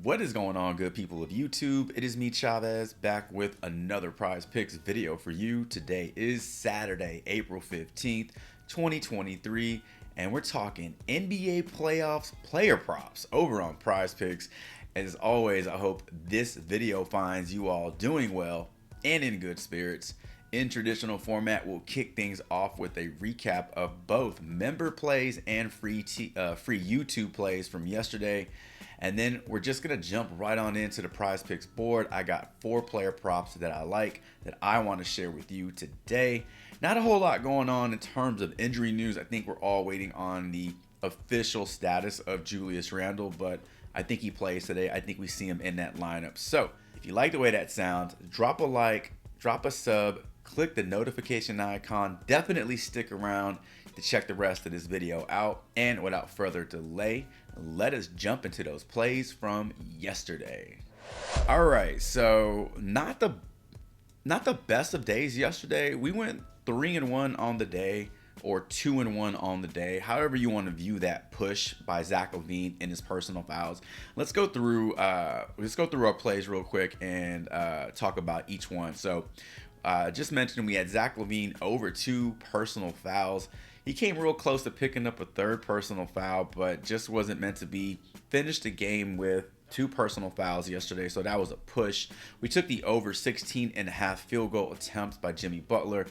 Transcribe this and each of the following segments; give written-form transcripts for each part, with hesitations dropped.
What is going on, good people of YouTube? It is me, Chavez, back with another Prize Picks video for you. Today is Saturday, April 15th, 2023, and we're talking NBA Playoffs player props over on Prize Picks. As always, I hope this video finds you all doing well and in good spirits. In traditional format, we'll kick things off with a recap of both member plays and free YouTube plays from yesterday. And then we're just going to jump right on into the Prize Picks board. I got 4 player props that I like that I want to share with you today. Not a whole lot going on in terms of injury news. I think we're all waiting on the official status of Julius Randle, but I think he plays today. I think we see him in that lineup. So if you like the way that sounds, drop a like, drop a sub, click the notification icon. Definitely stick around to check the rest of this video out. And without further delay, let us jump into those plays from yesterday. All right, so not the best of days yesterday. We went 3-1 on the day, or 2-1 on the day, however you want to view that push by Zach LaVine in his personal fouls. Let's go through our plays real quick and talk about each one. So just mentioned we had Zach LaVine over 2 personal fouls. He came real close to picking up a 3rd personal foul, but just wasn't meant to be. Finished the game with 2 personal fouls yesterday, so that was a push. We took the over 16.5 field goal attempts by Jimmy Butler.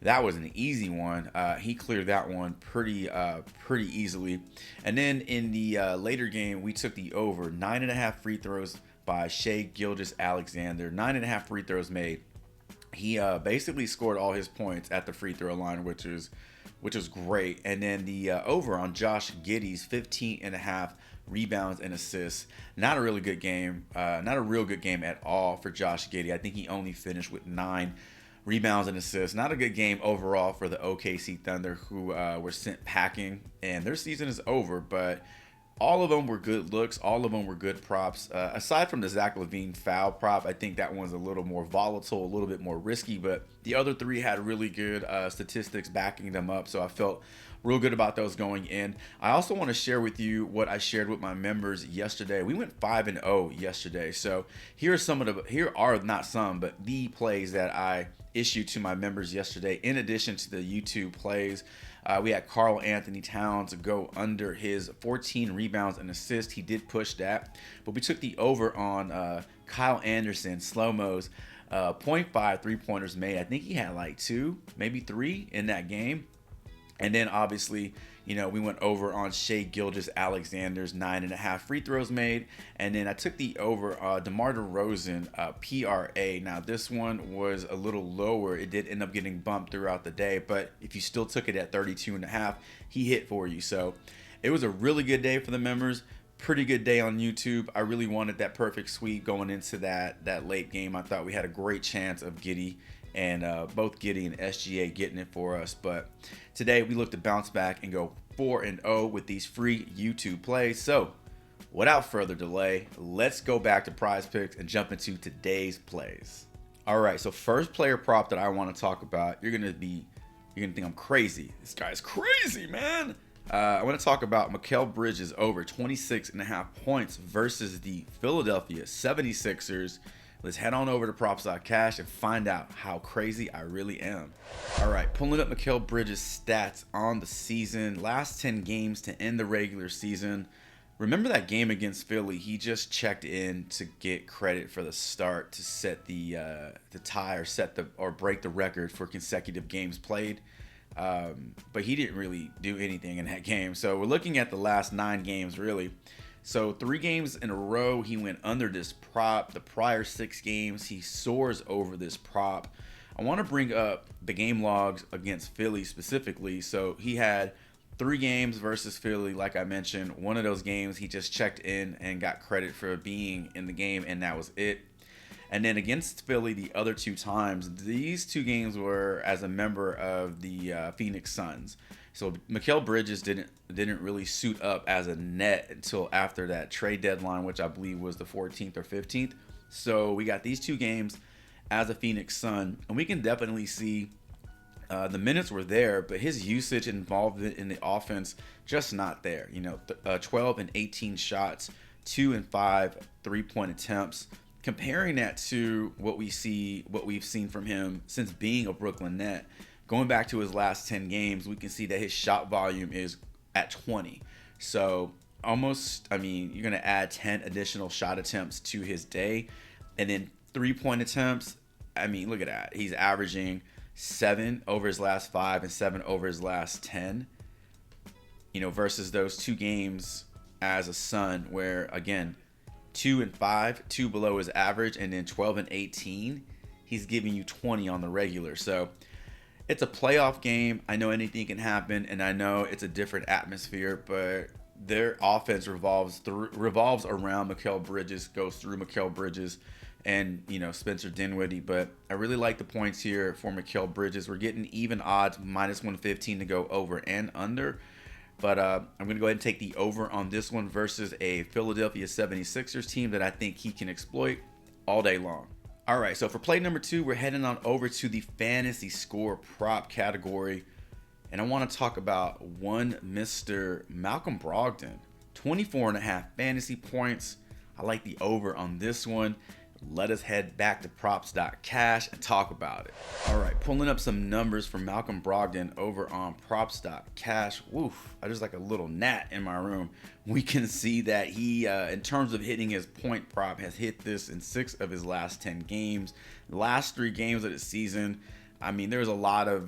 That was an easy one. He cleared that one pretty easily. And then in the later game, we took the over 9.5 free throws by Shai Gilgeous-Alexander. 9.5 free throws made. He basically scored all his points at the free throw line, which is great. And then the over on Josh Giddey's 15.5 rebounds and assists. Not a really good game. Not a real good game at all for Josh Giddey. I think he only finished with 9 rebounds and assists. Not a good game overall for the OKC Thunder, who were sent packing, and their season is over. But all of them were good looks. All of them were good props. Aside from the Zach LaVine foul prop, I think that one's a little more volatile, a little bit more risky. But the other 3 had really good statistics backing them up, so I felt real good about those going in. I also want to share with you what I shared with my members yesterday. We went 5-0 yesterday. So here are not some, but the plays that I issued to my members yesterday, in addition to the YouTube plays. We had Karl Anthony Towns go under his 14 rebounds and assists. He did push that, but we took the over on Kyle Anderson, slow-mo's 0.5 3-pointers made. I think he had like 2, maybe 3 in that game. And then obviously, we went over on Shai Gilgeous-Alexander's 9.5 free throws made. And then I took the over DeMar DeRozan PRA. Now this one was a little lower. It did end up getting bumped throughout the day, but if you still took it at 32.5, he hit for you. So it was a really good day for the members. Pretty good day on YouTube. I really wanted that perfect sweep going into that late game. I thought we had a great chance of Giddey and both Giddey and SGA getting it for us. But today we look to bounce back and go 4-0 with these free YouTube plays. So without further delay, let's go back to Prize Picks and jump into today's plays. All right, so first player prop that I want to talk about, you're gonna think I'm crazy. This guy's crazy, man. I want to talk about Mikal Bridges over 26.5 points versus the Philadelphia 76ers. Let's head on over to props.cash and find out how crazy I really am. All right, pulling up Mikal Bridges' stats on the season. Last 10 games to end the regular season. Remember that game against Philly? He just checked in to get credit for the start to set the tie or break the record for consecutive games played. But he didn't really do anything in that game. So we're looking at the last 9 games really. So 3 games in a row, he went under this prop. The prior 6 games, he soars over this prop. I want to bring up the game logs against Philly specifically. So he had 3 games versus Philly, like I mentioned. One of those games, he just checked in and got credit for being in the game, and that was it. And then against Philly, the other 2 times, these 2 games were as a member of the Phoenix Suns. So Mikal Bridges didn't really suit up as a net until after that trade deadline, which I believe was the 14th or 15th. So we got these 2 games as a Phoenix Sun, and we can definitely see the minutes were there, but his usage and involvement in the offense just not there. 12 and 18 shots, 2 and 5 3-point attempts. Comparing that to what we've seen from him since being a Brooklyn Net, going back to his last 10 games, we can see that his shot volume is at 20. So almost, I mean, you're going to add 10 additional shot attempts to his day. And then 3-point attempts, I mean, look at that. He's averaging 7 over his last 5 and 7 over his last 10, versus those 2 games as a Sun where, again, 2 and 5, 2 below his average, and then 12 and 18, he's giving you 20 on the regular. So it's a playoff game. I know anything can happen, and I know it's a different atmosphere, but their offense revolves around Mikal Bridges, goes through Mikal Bridges and Spencer Dinwiddie. But I really like the points here for Mikal Bridges. We're getting even odds, -115 to go over and under. But I'm going to go ahead and take the over on this one versus a Philadelphia 76ers team that I think he can exploit all day long. All right, so for play number 2, we're heading on over to the fantasy score prop category. And I want to talk about one Mr. Malcolm Brogdon. 24.5 fantasy points. I like the over on this one. Let us head back to props.cash and talk about it. All right, pulling up some numbers for Malcolm Brogdon over on props.cash. Woof, I just like a little gnat in my room. We can see that he, in terms of hitting his point prop, has hit this in 6 of his last 10 games. The last 3 games of the season, I mean, there's a lot of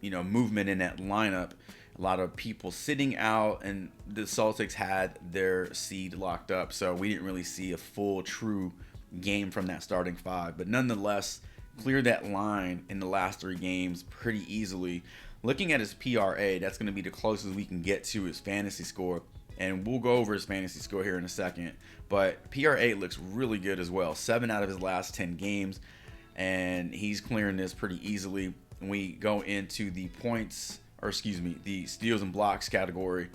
movement in that lineup. A lot of people sitting out, and the Celtics had their seed locked up, so we didn't really see a full, true game from that starting 5. But nonetheless, cleared that line in the last 3 games pretty easily. Looking at his PRA, that's going to be the closest we can get to his fantasy score, and we'll go over his fantasy score here in a second. But PRA looks really good as well. 7 out of his last 10 games, and he's clearing this pretty easily. We go into the the steals and blocks category,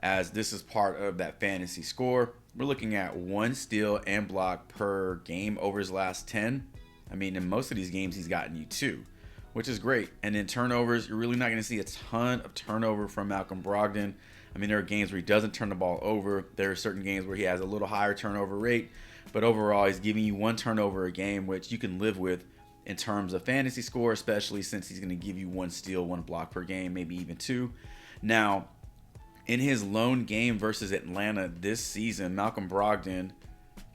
as this is part of that fantasy score. We're looking at 1 steal and block per game over his last 10. I mean, in most of these games, he's gotten you 2, which is great. And then turnovers, you're really not going to see a ton of turnover from Malcolm Brogdon. I mean, there are games where he doesn't turn the ball over. There are certain games where he has a little higher turnover rate. But overall, he's giving you 1 turnover a game, which you can live with in terms of fantasy score, especially since he's going to give you 1 steal, 1 block per game, maybe even 2. Now, in his lone game versus Atlanta this season, Malcolm Brogdon,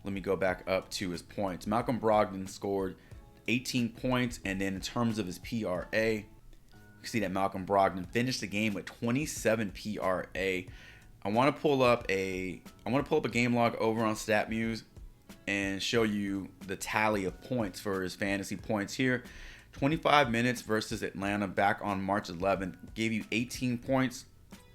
let me go back up to his points. Malcolm Brogdon scored 18 points, and then in terms of his PRA, you can see that Malcolm Brogdon finished the game with 27 PRA. I want to pull up a game log over on StatMuse and show you the tally of points for his fantasy points here. 25 minutes versus Atlanta back on March 11th gave you 18 points,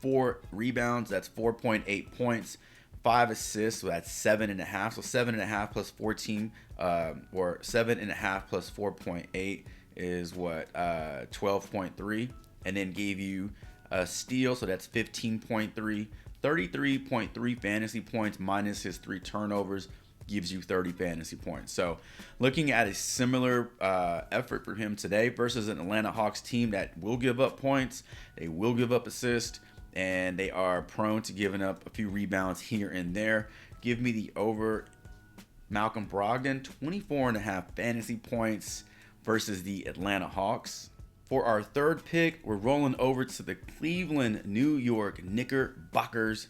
4 rebounds, that's 4.8 points, 5 assists, so that's 7.5. So 7.5 plus 14, or 7.5 plus 4.8 is what, 12.3, and then gave you a steal, so that's 15.3, 33.3 fantasy points minus his 3 turnovers. Gives you 30 fantasy points. So looking at a similar effort for him today versus an Atlanta Hawks team that will give up points, they will give up assists, and they are prone to giving up a few rebounds here and there. Give me the over Malcolm Brogdon, 24.5 fantasy points versus the Atlanta Hawks. For our third pick, we're rolling over to the Cleveland New York Knickerbockers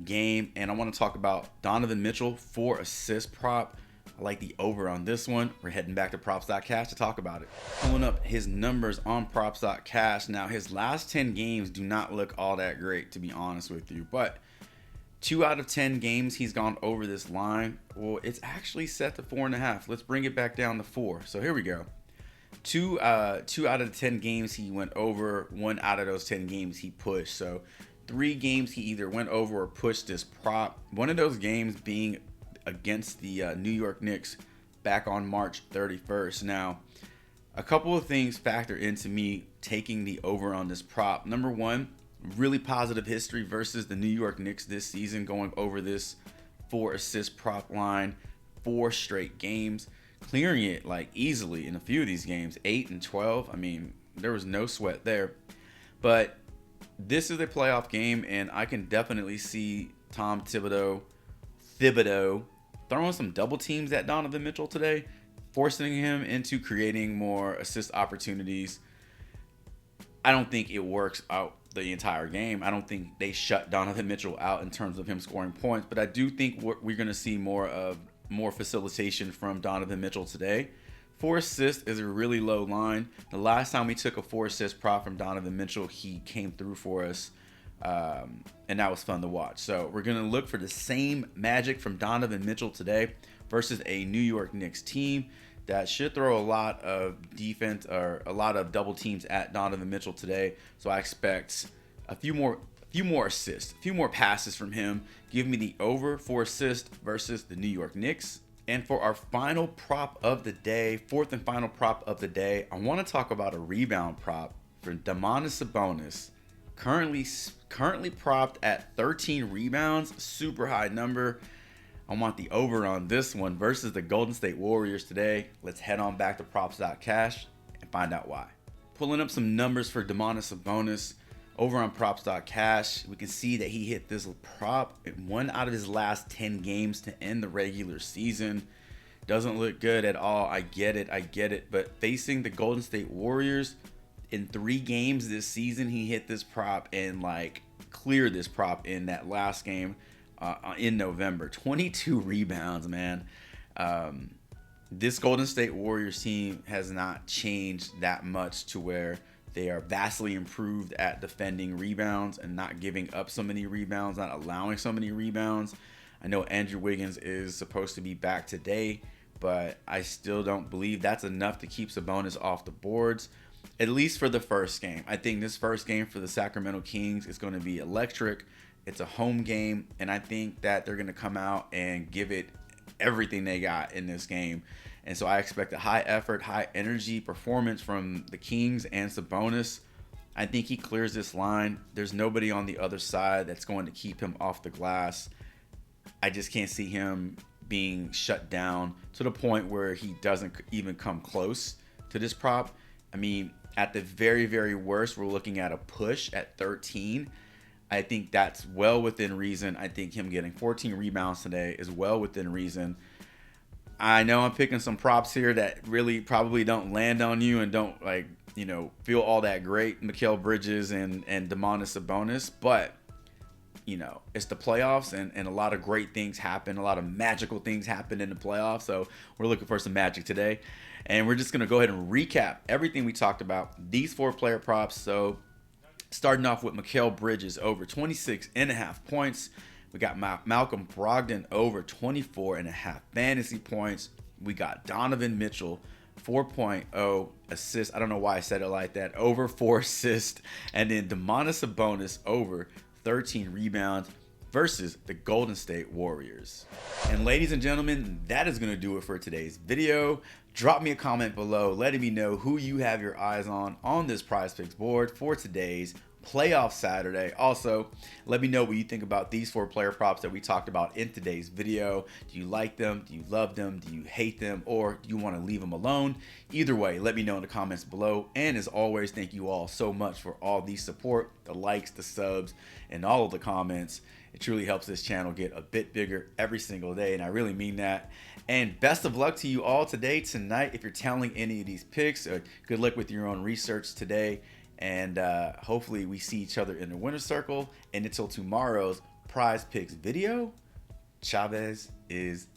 game, and I want to talk about Donovan Mitchell 4 assist prop. I like the over on this one. We're heading back to props.cash to talk about it. Pulling up his numbers on props.cash. Now, his last 10 games do not look all that great, to be honest with you, but 2 out of 10 games he's gone over this line. Well, it's actually set to 4.5. Let's bring it back down to 4. So here we go. 2 out of the 10 games he went over. 1 out of those 10 games he pushed. So 3 games he either went over or pushed this prop. One of those games being against the New York Knicks back on March 31st. Now, a couple of things factor into me taking the over on this prop. Number one, really positive history versus the New York Knicks this season, going over this 4 assist prop line 4 straight games, clearing it like easily in a few of these games, 8 and 12. I mean, there was no sweat there. But this is a playoff game, and I can definitely see Tom Thibodeau, throwing some double teams at Donovan Mitchell today, forcing him into creating more assist opportunities. I don't think it works out the entire game. I don't think they shut Donovan Mitchell out in terms of him scoring points, but I do think we're going to see more facilitation from Donovan Mitchell today. 4 assists is a really low line. The last time we took a 4 assist prop from Donovan Mitchell, he came through for us, and that was fun to watch. So we're going to look for the same magic from Donovan Mitchell today versus a New York Knicks team that should throw a lot of defense or a lot of double teams at Donovan Mitchell today. So I expect a few more assists, a few more passes from him. Give me the over 4 assists versus the New York Knicks. And for our final prop of the day, fourth and final prop of the day, I want to talk about a rebound prop for Domantas Sabonis. Currently propped at 13 rebounds, super high number. I want the over on this one versus the Golden State Warriors today. Let's head on back to props.cash and find out why. Pulling up some numbers for Domantas Sabonis over on props.cash. We can see that he hit this prop in 1 out of his last 10 games to end the regular season. Doesn't look good at all. I get it. But facing the Golden State Warriors in 3 games this season, he hit this prop and cleared this prop in that last game in November. 22 rebounds, man. This Golden State Warriors team has not changed that much to where they are vastly improved at defending rebounds and not giving up so many rebounds, not allowing so many rebounds. I know Andrew Wiggins is supposed to be back today, but I still don't believe that's enough to keep Sabonis off the boards, at least for the first game. I think this first game for the Sacramento Kings is going to be electric. It's a home game, and I think that they're going to come out and give it everything they got in this game. And so I expect a high effort, high energy performance from the Kings and Sabonis. I think he clears this line. There's nobody on the other side that's going to keep him off the glass. I just can't see him being shut down to the point where he doesn't even come close to this prop. I mean, at the very, very worst, we're looking at a push at 13. I think that's well within reason. I think him getting 14 rebounds today is well within reason. I know I'm picking some props here that really probably don't land on you and don't feel all that great. Mikal Bridges and Domantas Sabonis, but it's the playoffs and a lot of great things happen. A lot of magical things happen in the playoffs. So we're looking for some magic today. And we're just going to go ahead and recap everything we talked about. These 4 player props. So starting off with Mikal Bridges over 26.5 points. We got Malcolm Brogdon over 24.5 fantasy points. We got Donovan Mitchell 4.0 assists. I don't know why I said it like that. Over 4 assists. And then Domantas Sabonis over 13 rebounds versus the Golden State Warriors. And ladies and gentlemen, that is going to do it for today's video. Drop me a comment below letting me know who you have your eyes on this Prizepicks board for today's Playoff Saturday. Also, let me know what you think about these 4 player props that we talked about in today's video. Do you like them? Do you love them? Do you hate them? Or do you want to leave them alone? Either way, let me know in the comments below. And as always, thank you all so much for all the support, the likes, the subs, and all of the comments. It truly helps this channel get a bit bigger every single day, and I really mean that. And best of luck to you all today, tonight, if you're telling any of these picks. Good luck with your own research today. And hopefully we see each other in the winner's circle. And until tomorrow's Prizepicks video, Chavez is